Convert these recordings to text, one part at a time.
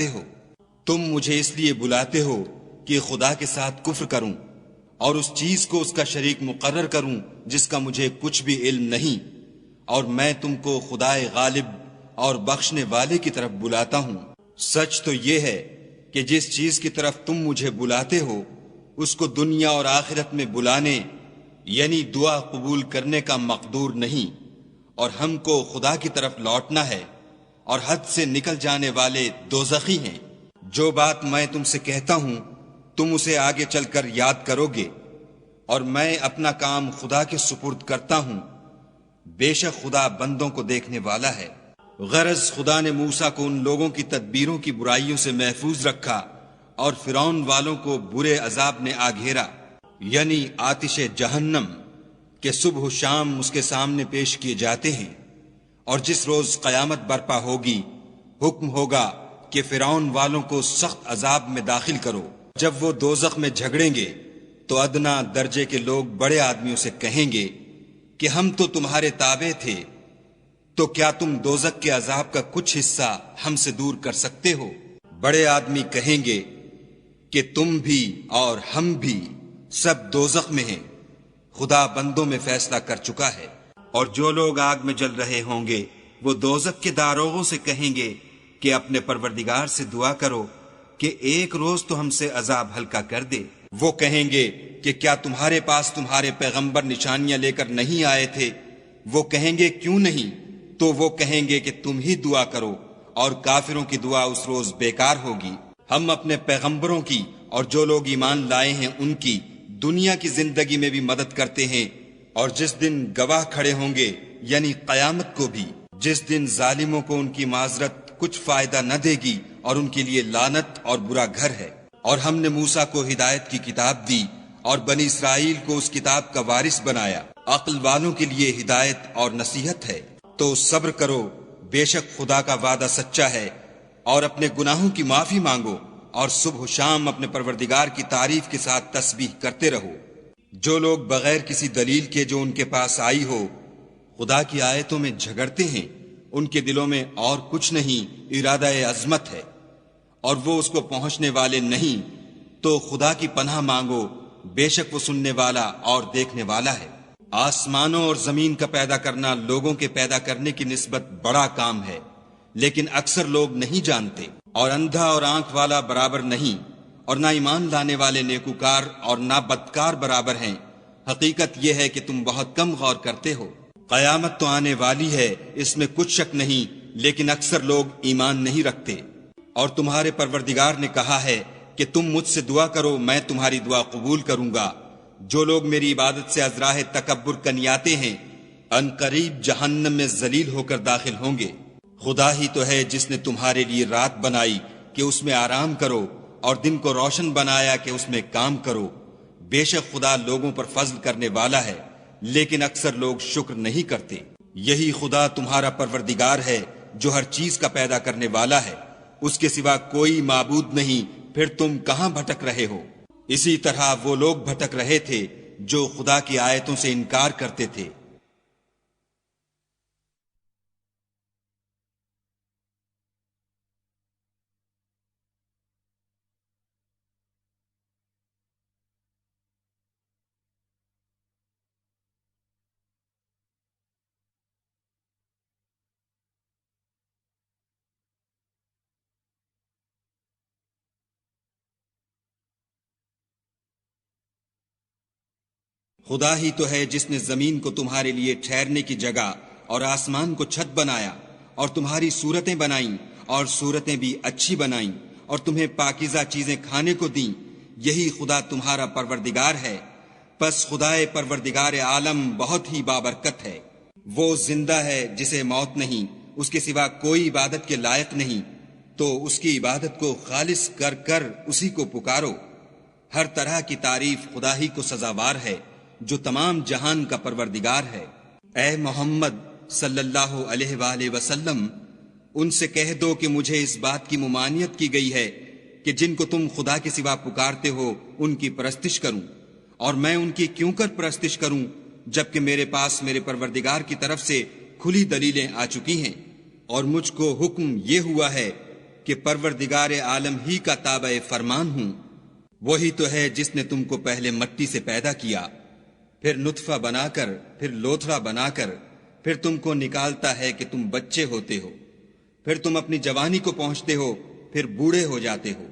ہو، تم مجھے اس لیے بلاتے ہو کہ خدا کے ساتھ کفر کروں اور اس چیز کو اس کا شریک مقرر کروں جس کا مجھے کچھ بھی علم نہیں، اور میں تم کو خدائے غالب اور بخشنے والے کی طرف بلاتا ہوں۔ سچ تو یہ ہے کہ جس چیز کی طرف تم مجھے بلاتے ہو اس کو دنیا اور آخرت میں بلانے یعنی دعا قبول کرنے کا مقدور نہیں، اور ہم کو خدا کی طرف لوٹنا ہے، اور حد سے نکل جانے والے دوزخی ہیں۔ جو بات میں تم سے کہتا ہوں تم اسے آگے چل کر یاد کرو گے، اور میں اپنا کام خدا کے سپرد کرتا ہوں، بے شک خدا بندوں کو دیکھنے والا ہے۔ غرض خدا نے موسیٰ کو ان لوگوں کی تدبیروں کی برائیوں سے محفوظ رکھا اور فرعون والوں کو برے عذاب نے آ گھیرا، یعنی آتش جہنم کہ صبح و شام اس کے سامنے پیش کیے جاتے ہیں، اور جس روز قیامت برپا ہوگی حکم ہوگا کہ فرعون والوں کو سخت عذاب میں داخل کرو۔ جب وہ دوزخ میں جھگڑیں گے تو ادنا درجے کے لوگ بڑے آدمیوں سے کہیں گے کہ ہم تو تمہارے تابع تھے، تو کیا تم دوزخ کے عذاب کا کچھ حصہ ہم سے دور کر سکتے ہو؟ بڑے آدمی کہیں گے کہ تم بھی اور ہم بھی سب دوزخ میں ہیں، خدا بندوں میں فیصلہ کر چکا ہے۔ اور جو لوگ آگ میں جل رہے ہوں گے وہ دوزخ کے داروغوں سے کہیں گے کہ اپنے پروردگار سے دعا کرو کہ ایک روز تو ہم سے عذاب ہلکا کر دے۔ وہ کہیں گے کہ کیا تمہارے پاس تمہارے پیغمبر نشانیاں لے کر نہیں آئے تھے؟ وہ کہیں گے کیوں نہیں؟ تو وہ کہیں گے کہ تم ہی دعا کرو، اور کافروں کی دعا اس روز بیکار ہوگی۔ ہم اپنے پیغمبروں کی اور جو لوگ ایمان لائے ہیں ان کی دنیا کی زندگی میں بھی مدد کرتے ہیں، اور جس دن گواہ کھڑے ہوں گے یعنی قیامت کو بھی، جس دن ظالموں کو ان کی معذرت کچھ فائدہ نہ دے گی اور ان کے لیے لعنت اور برا گھر ہے۔ اور ہم نے موسیٰ کو ہدایت کی کتاب دی اور بنی اسرائیل کو اس کتاب کا وارث بنایا۔ عقل والوں کے لیے ہدایت اور نصیحت ہے، تو صبر کرو، بے شک خدا کا وعدہ سچا ہے، اور اپنے گناہوں کی معافی مانگو، اور صبح و شام اپنے پروردگار کی تعریف کے ساتھ تسبیح کرتے رہو۔ جو لوگ بغیر کسی دلیل کے جو ان کے پاس آئی ہو خدا کی آیتوں میں جھگڑتے ہیں، ان کے دلوں میں اور کچھ نہیں ارادہ عظمت ہے، اور وہ اس کو پہنچنے والے نہیں، تو خدا کی پناہ مانگو، بے شک وہ سننے والا اور دیکھنے والا ہے۔ آسمانوں اور زمین کا پیدا کرنا لوگوں کے پیدا کرنے کی نسبت بڑا کام ہے، لیکن اکثر لوگ نہیں جانتے۔ اور اندھا اور آنکھ والا برابر نہیں، اور نہ ایمان لانے والے نیکوکار اور نہ بدکار برابر ہیں۔ حقیقت یہ ہے کہ تم بہت کم غور کرتے ہو۔ قیامت تو آنے والی ہے، اس میں کچھ شک نہیں، لیکن اکثر لوگ ایمان نہیں رکھتے۔ اور تمہارے پروردگار نے کہا ہے کہ تم مجھ سے دعا کرو، میں تمہاری دعا قبول کروں گا۔ جو لوگ میری عبادت سے از راہ تکبر کنیاتے ہیں ان قریب جہنم میں ذلیل ہو کر داخل ہوں گے۔ خدا ہی تو ہے جس نے تمہارے لیے رات بنائی کہ اس میں آرام کرو، اور دن کو روشن بنایا کہ اس میں کام کرو۔ بے شک خدا لوگوں پر فضل کرنے والا ہے، لیکن اکثر لوگ شکر نہیں کرتے۔ یہی خدا تمہارا پروردگار ہے جو ہر چیز کا پیدا کرنے والا ہے، اس کے سوا کوئی معبود نہیں، پھر تم کہاں بھٹک رہے ہو؟ اسی طرح وہ لوگ بھٹک رہے تھے جو خدا کی آیتوں سے انکار کرتے تھے۔ خدا ہی تو ہے جس نے زمین کو تمہارے لیے ٹھہرنے کی جگہ اور آسمان کو چھت بنایا، اور تمہاری صورتیں بنائیں، اور صورتیں بھی اچھی بنائیں، اور تمہیں پاکیزہ چیزیں کھانے کو دیں۔ یہی خدا تمہارا پروردگار ہے۔ پس خدائے پروردگار عالم بہت ہی بابرکت ہے۔ وہ زندہ ہے جسے موت نہیں، اس کے سوا کوئی عبادت کے لائق نہیں، تو اس کی عبادت کو خالص کر کر اسی کو پکارو۔ ہر طرح کی تعریف خدا ہی کو سزاوار ہے جو تمام جہان کا پروردگار ہے۔ اے محمد صلی اللہ علیہ وآلہ وسلم، ان سے کہہ دو کہ مجھے اس بات کی ممانعت کی گئی ہے کہ جن کو تم خدا کے سوا پکارتے ہو ان کی پرستش کروں، اور میں ان کی کیوں کر پرستش کروں جبکہ میرے پاس میرے پروردگار کی طرف سے کھلی دلیلیں آ چکی ہیں، اور مجھ کو حکم یہ ہوا ہے کہ پروردگار عالم ہی کا تابع فرمان ہوں۔ وہی تو ہے جس نے تم کو پہلے مٹی سے پیدا کیا، پھر نطفہ بنا کر، پھر لوتھڑا بنا کر، پھر تم کو نکالتا ہے کہ تم بچے ہوتے ہو، پھر تم اپنی جوانی کو پہنچتے ہو، پھر بوڑھے ہو جاتے ہو،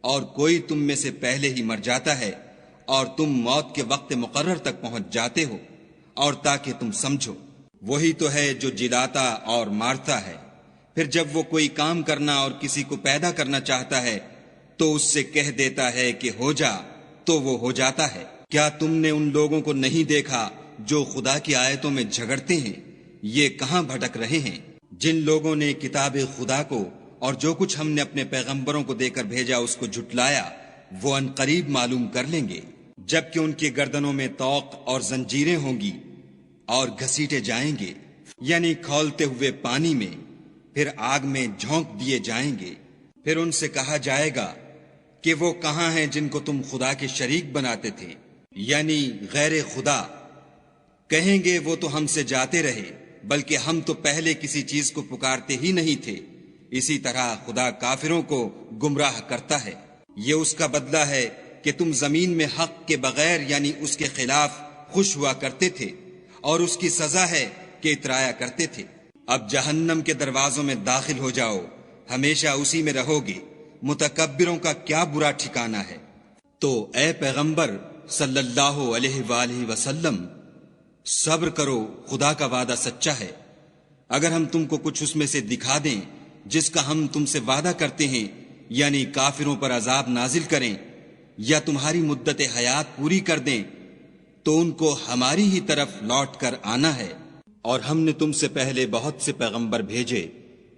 اور کوئی تم میں سے پہلے ہی مر جاتا ہے اور تم موت کے وقت مقرر تک پہنچ جاتے ہو، اور تاکہ تم سمجھو۔ وہی تو ہے جو جلاتا اور مارتا ہے، پھر جب وہ کوئی کام کرنا اور کسی کو پیدا کرنا چاہتا ہے تو اس سے کہہ دیتا ہے کہ ہو جا، تو وہ ہو جاتا ہے۔ کیا تم نے ان لوگوں کو نہیں دیکھا جو خدا کی آیتوں میں جھگڑتے ہیں؟ یہ کہاں بھٹک رہے ہیں؟ جن لوگوں نے کتاب خدا کو اور جو کچھ ہم نے اپنے پیغمبروں کو دے کر بھیجا اس کو جھٹلایا، وہ ان قریب معلوم کر لیں گے، جبکہ ان کی گردنوں میں طوق اور زنجیریں ہوں گی اور گھسیٹے جائیں گے، یعنی کھولتے ہوئے پانی میں، پھر آگ میں جھونک دیے جائیں گے۔ پھر ان سے کہا جائے گا کہ وہ کہاں ہیں جن کو تم خدا کے شریک بناتے تھے، یعنی غیر خدا؟ کہیں گے وہ تو ہم سے جاتے رہے، بلکہ ہم تو پہلے کسی چیز کو پکارتے ہی نہیں تھے۔ اسی طرح خدا کافروں کو گمراہ کرتا ہے۔ یہ اس کا بدلہ ہے کہ تم زمین میں حق کے بغیر یعنی اس کے خلاف خوش ہوا کرتے تھے، اور اس کی سزا ہے کہ اترایا کرتے تھے۔ اب جہنم کے دروازوں میں داخل ہو جاؤ، ہمیشہ اسی میں رہو گے، متکبروں کا کیا برا ٹھکانہ ہے۔ تو اے پیغمبر صلی اللہ علیہ وآلہ وسلم، صبر کرو، خدا کا وعدہ سچا ہے۔ اگر ہم تم کو کچھ اس میں سے دکھا دیں جس کا ہم تم سے وعدہ کرتے ہیں، یعنی کافروں پر عذاب نازل کریں یا تمہاری مدت حیات پوری کر دیں، تو ان کو ہماری ہی طرف لوٹ کر آنا ہے۔ اور ہم نے تم سے پہلے بہت سے پیغمبر بھیجے،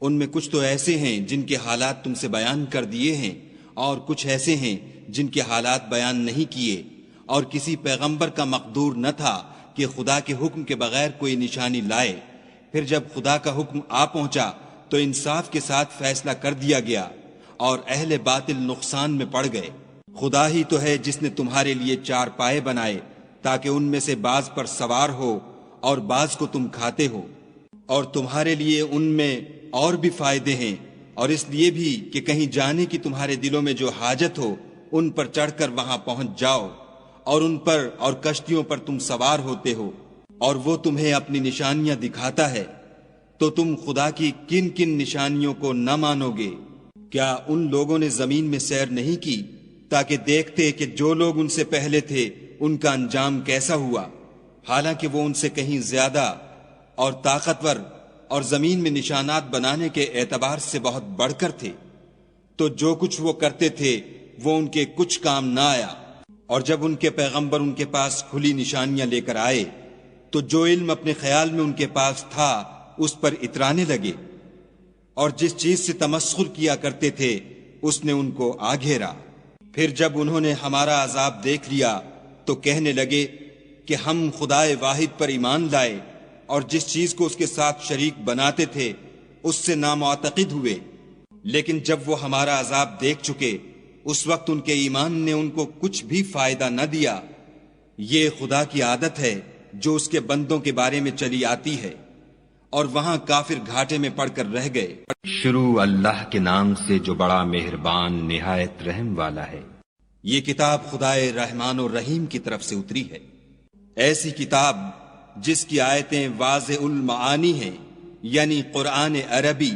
ان میں کچھ تو ایسے ہیں جن کے حالات تم سے بیان کر دیے ہیں، اور کچھ ایسے ہیں جن کے حالات بیان نہیں کیے، اور کسی پیغمبر کا مقدور نہ تھا کہ خدا کے حکم کے بغیر کوئی نشانی لائے۔ پھر جب خدا کا حکم آ پہنچا تو انصاف کے ساتھ فیصلہ کر دیا گیا، اور اہل باطل نقصان میں پڑ گئے۔ خدا ہی تو ہے جس نے تمہارے لیے چار پائے بنائے تاکہ ان میں سے بعض پر سوار ہو اور بعض کو تم کھاتے ہو، اور تمہارے لیے ان میں اور بھی فائدے ہیں، اور اس لیے بھی کہ کہیں جانے کی تمہارے دلوں میں جو حاجت ہو ان پر چڑھ کر وہاں پہنچ جاؤ، اور ان پر اور کشتیوں پر تم سوار ہوتے ہو، اور وہ تمہیں اپنی نشانیاں دکھاتا ہے، تو تم خدا کی کن کن نشانیوں کو نہ مانو گے؟ کیا ان لوگوں نے زمین میں سیر نہیں کی تاکہ دیکھتے کہ جو لوگ ان سے پہلے تھے ان کا انجام کیسا ہوا، حالانکہ وہ ان سے کہیں زیادہ اور طاقتور اور زمین میں نشانات بنانے کے اعتبار سے بہت بڑھ کر تھے؟ تو جو کچھ وہ کرتے تھے وہ ان کے کچھ کام نہ آیا، اور جب ان کے پیغمبر ان کے پاس کھلی نشانیاں لے کر آئے تو جو علم اپنے خیال میں ان کے پاس تھا اس پر اترانے لگے، اور جس چیز سے تمسخر کیا کرتے تھے اس نے ان کو آ گھیرا۔ پھر جب انہوں نے ہمارا عذاب دیکھ لیا تو کہنے لگے کہ ہم خدائے واحد پر ایمان لائے، اور جس چیز کو اس کے ساتھ شریک بناتے تھے اس سے نامعتقد ہوئے۔ لیکن جب وہ ہمارا عذاب دیکھ چکے اس وقت ان کے ایمان نے ان کو کچھ بھی فائدہ نہ دیا۔ یہ خدا کی عادت ہے جو اس کے بندوں کے بارے میں چلی آتی ہے، اور وہاں کافر گھاٹے میں پڑ کر رہ گئے۔ شروع اللہ کے نام سے جو بڑا مہربان نہایت رحم والا ہے۔ یہ کتاب خدائے رحمان و رحیم کی طرف سے اتری ہے، ایسی کتاب جس کی آیتیں واضح المعانی ہیں، یعنی قرآن عربی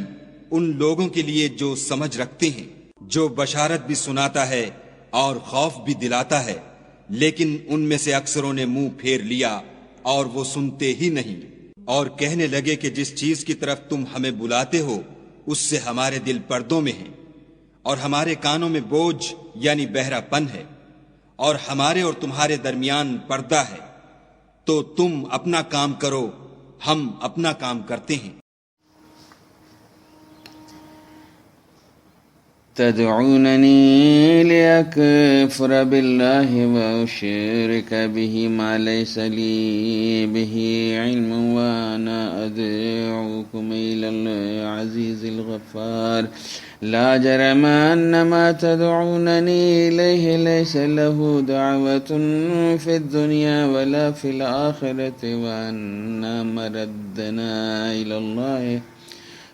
ان لوگوں کے لیے جو سمجھ رکھتے ہیں، جو بشارت بھی سناتا ہے اور خوف بھی دلاتا ہے، لیکن ان میں سے اکثروں نے منہ پھیر لیا اور وہ سنتے ہی نہیں، اور کہنے لگے کہ جس چیز کی طرف تم ہمیں بلاتے ہو اس سے ہمارے دل پردوں میں ہیں، اور ہمارے کانوں میں بوجھ یعنی بہرا پن ہے، اور ہمارے اور تمہارے درمیان پردہ ہے، تو تم اپنا کام کرو، ہم اپنا کام کرتے ہیں۔ تدعونني لأكفر بالله وأشرك به ما ليس لي به علم وأنا أدعوكم إلى العزيز الغفار لا جرم أن ما تدعونني إليه ليس له دعوة في الدنيا ولا في الآخرة وأن مردنا إلى الله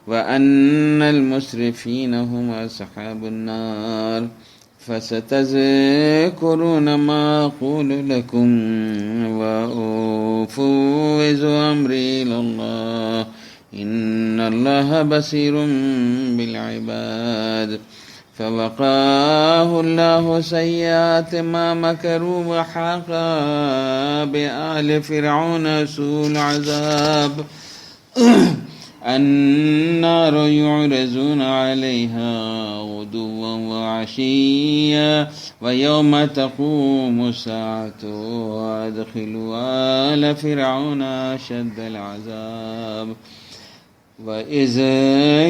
وأن المسرفين هم أصحاب النار. فستذكرون ما أقول لكم وأفوض أمري إلى الله إن الله بصير بالعباد. فوقاه الله سيئات ما مكروا وحاق بآل فرعون سوء العذاب. النار يعرضون عليها غدوا وعشيا ويوم تقوم الساعة وأدخلوا آل فرعون أشد العذاب. وإذ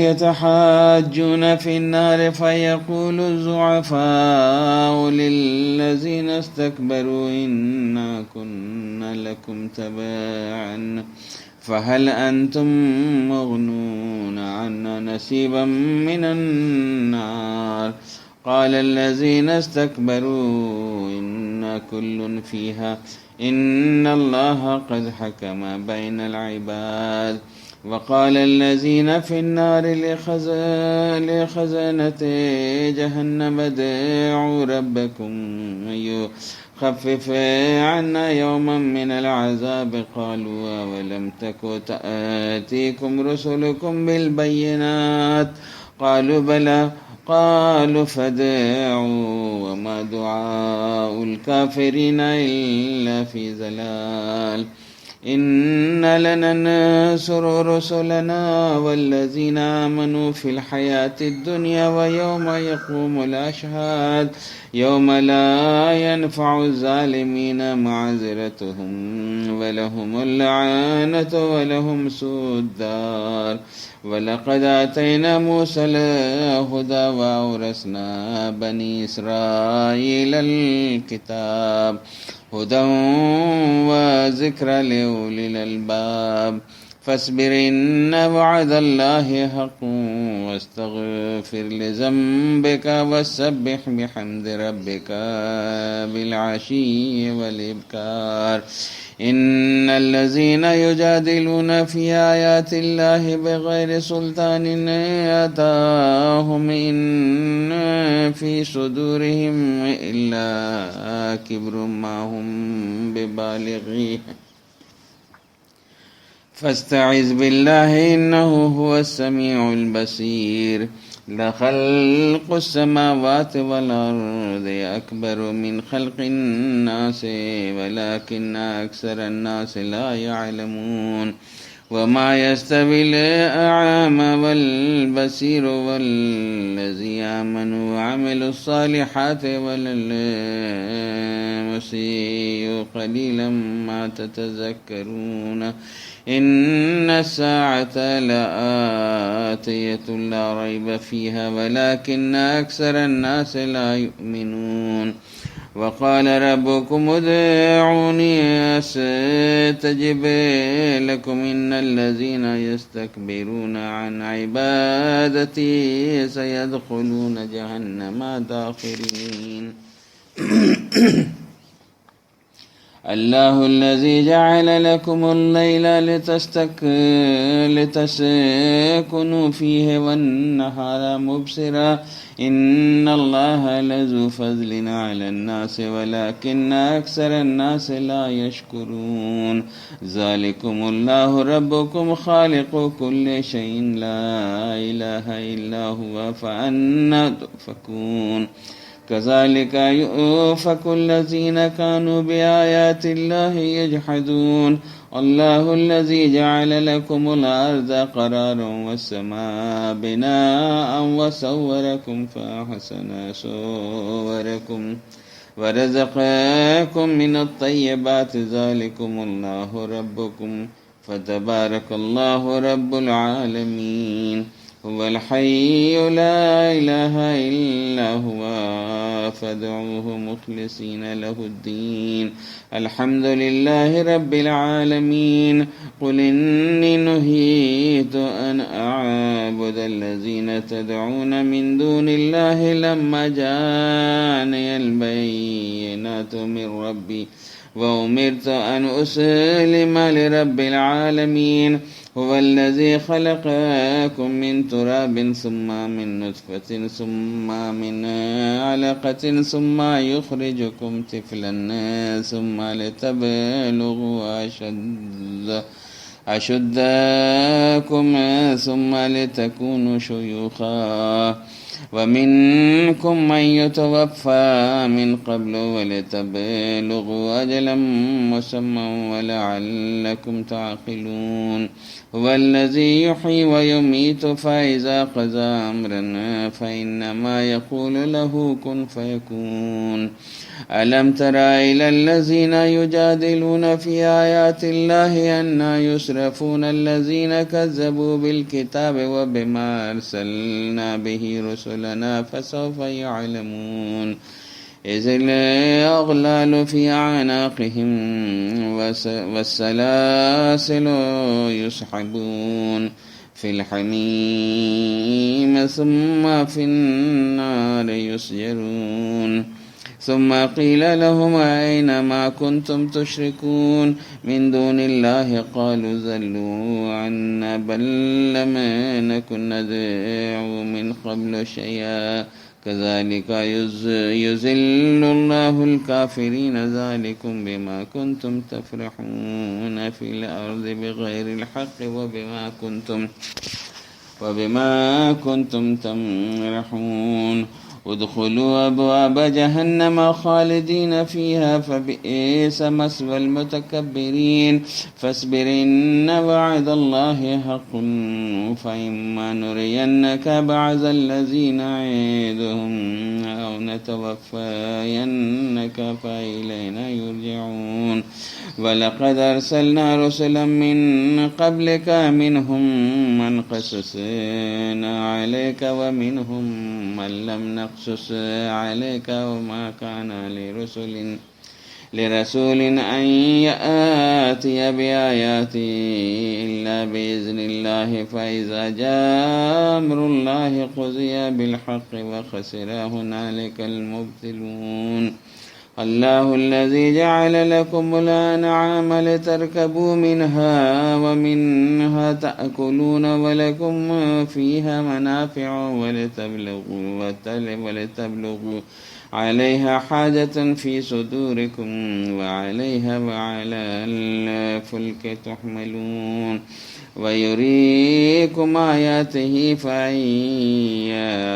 يتحاجون في النار فيقول الضعفاء للذين استكبروا إنا كنا لكم تبعا فهل أنتم مغنون عنا نصيبا من النار. قال الذين استكبروا إنا كل فيها إن الله قد حكم بين العباد. وقال الذين في النار لخزنة جهنم ادعوا ربكم يخفف عنا يوما من العذاب. قالوا ولم تك تأتيكم رسلكم بالبينات قالوا بلى قالوا فادعوا وما دعاء الكافرين إلا في ضلال. إن لننصر رسلنا والذين آمنوا في الحياة الدنيا ويوم يقوم الأشهاد يوم لا ينفع الظالمين معذرتهم ولهم اللعنة ولهم سوء الدار. ولقد آتينا موسى الهدى وأورثنا بني إسرائيل الكتاب هدى وذكرى لأولي الألباب. فاصبر إن وعد الله حق واستغفر لذنبك وسبح بحمد ربك بالعشي والإبكار. إن الذين يجادلون في آيات الله بغير سلطان أتاهم إن في صدورهم إلا كبر ما هم ببالغيه فاستعذ بالله إنه هو السميع البصير. لخلق السماوات والأرض أكبر من خلق الناس ولكن أكثر الناس لا يعلمون. وما يستوي الأعمى والبصير والذي آمنوا وعملوا الصالحات ولا المسيء قليلا ما تتذكرون. إن الساعة لآتية لا ريب فيها ولكن أكثر الناس لا يؤمنون. وقال ربكم ادعوني أستجب لكم إن الذين يستكبرون عن عبادتي سيدخلون جهنم داخرين. الله الذي جعل لكم الليل لتسكنوا فيه والنهار مبصرا إن الله لذو فضل على الناس ولكن أكثر الناس لا يشكرون. ذلكم الله ربكم خالق كل شيء لا إله إلا هو فأنى تؤفكون. كذلك يؤفك الذين كانوا بآيات الله يجحدون. الله الذي جعل لكم الأرض قرارا والسماء بناء وصوركم فأحسن صوركم ورزقكم من الطيبات ذلكم الله ربكم فتبارك الله رب العالمين. هو الحي لا إله إلا هو فادعوه مخلصين له الدين الحمد لله رب العالمين. قل إني نهيت أن أعبد الذين تدعون من دون الله لما جاءني البينات من ربي وأمرت أن أسلم لرب العالمين. هو الذي خلقكم من تراب ثم من نطفة ثم من علقة ثم يخرجكم طفلا ثم لتبلغوا أشدكم ثم لتكونوا شيوخا ومنكم من يتوفى من قبل ولتبلغوا أجلا مسمى ولعلكم تعقلون هو الذي يحيي ويميت فإذا قضى أمرا فإنما يقول له كن فيكون ألم تر إلى الذين يجادلون في آيات الله أنى يصرفون الذين كذبوا بالكتاب وبما أرسلنا به رسلنا فسوف يعلمون إذ الأغلال في أعناقهم والسلاسل يسحبون في الحميم ثم في النار يسجرون ثم قيل لهم أين ما كنتم تشركون من دون الله قالوا ضلوا عنا بل لم نكن ندعو من قبل شيئا كذلك يذل الله الكافرين ذلكم بما كنتم تفرحون في الأرض بغير الحق وبما كنتم تمرحون ادخلوا أبواب جهنم خالدين فيها فبئس مثوى المتكبرين فاصبر إن وعد الله حق فإما نرينك بعض الذين نعدهم أو نتوفينك فإلينا يرجعون ولقد أرسلنا رسلا من قبلك منهم من قصصنا عليك ومنهم من لم نقصص عليك وما كان لرسول أن يأتي بآيات إلا بإذن الله فإذا جاء أمر الله قضي بالحق وخسر هنالك المبطلون الله الذي جعل لكم الأنعام لتركبوا منها ومنها تأكلون ولكم فيها منافع ولتبلغوا عليها حاجة في صدوركم وعليها وعلى الفلك تحملون ويريكم آياته فأي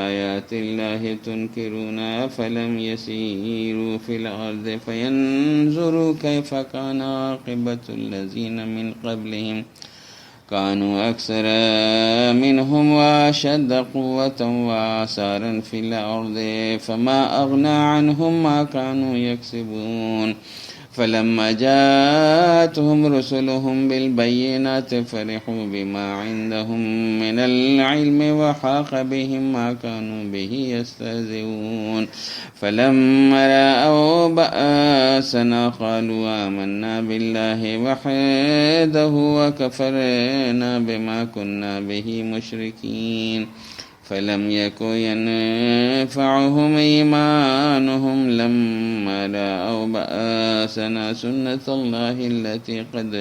آيات الله تنكرون أفلم يسيروا في الأرض فينظروا كيف كان عاقبة الذين من قبلهم كانوا أكثر منهم وأشد قوة وآثارا في الأرض فما أغنى عنهم ما كانوا يكسبون فلما جاءتهم رسلهم بالبينات فرحوا بما عندهم من العلم وحاق بهم ما كانوا به يستهزئون فلما رأوا بأسنا قالوا آمنا بالله وحده وكفرنا بما كنا به مشركين فلم يكن ينفعهم إيمانهم لما رأوا بأسنا سنة الله التي قد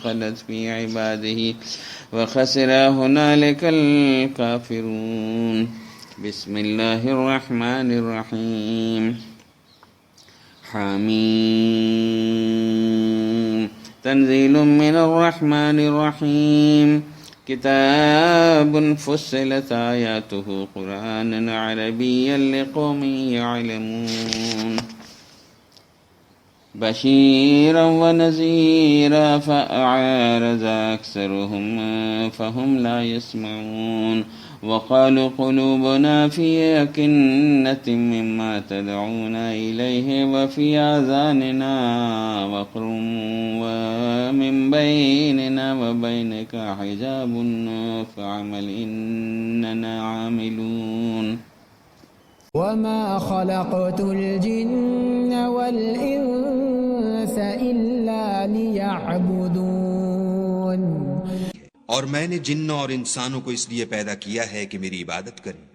خلت في عباده وخسر هنالك الكافرون بسم الله الرحمن الرحيم حميم تنزيل من الرحمن الرحيم كتاب فصلت آياته قرآنا عربيا لقوم يعلمون بشيرا ونذيرا فأعرض أكثرهم فهم لا يسمعون وقالوا قلوبنا في أكنة مما تدعونا إليه وفي آذاننا وقر ومن بيننا وبينك حجاب فاعمل إننا عاملون وما خلقت الجن والإنس إلا ليعبدون اور میں نے جن اور انسانوں کو اس لیے پیدا کیا ہے کہ میری عبادت کریں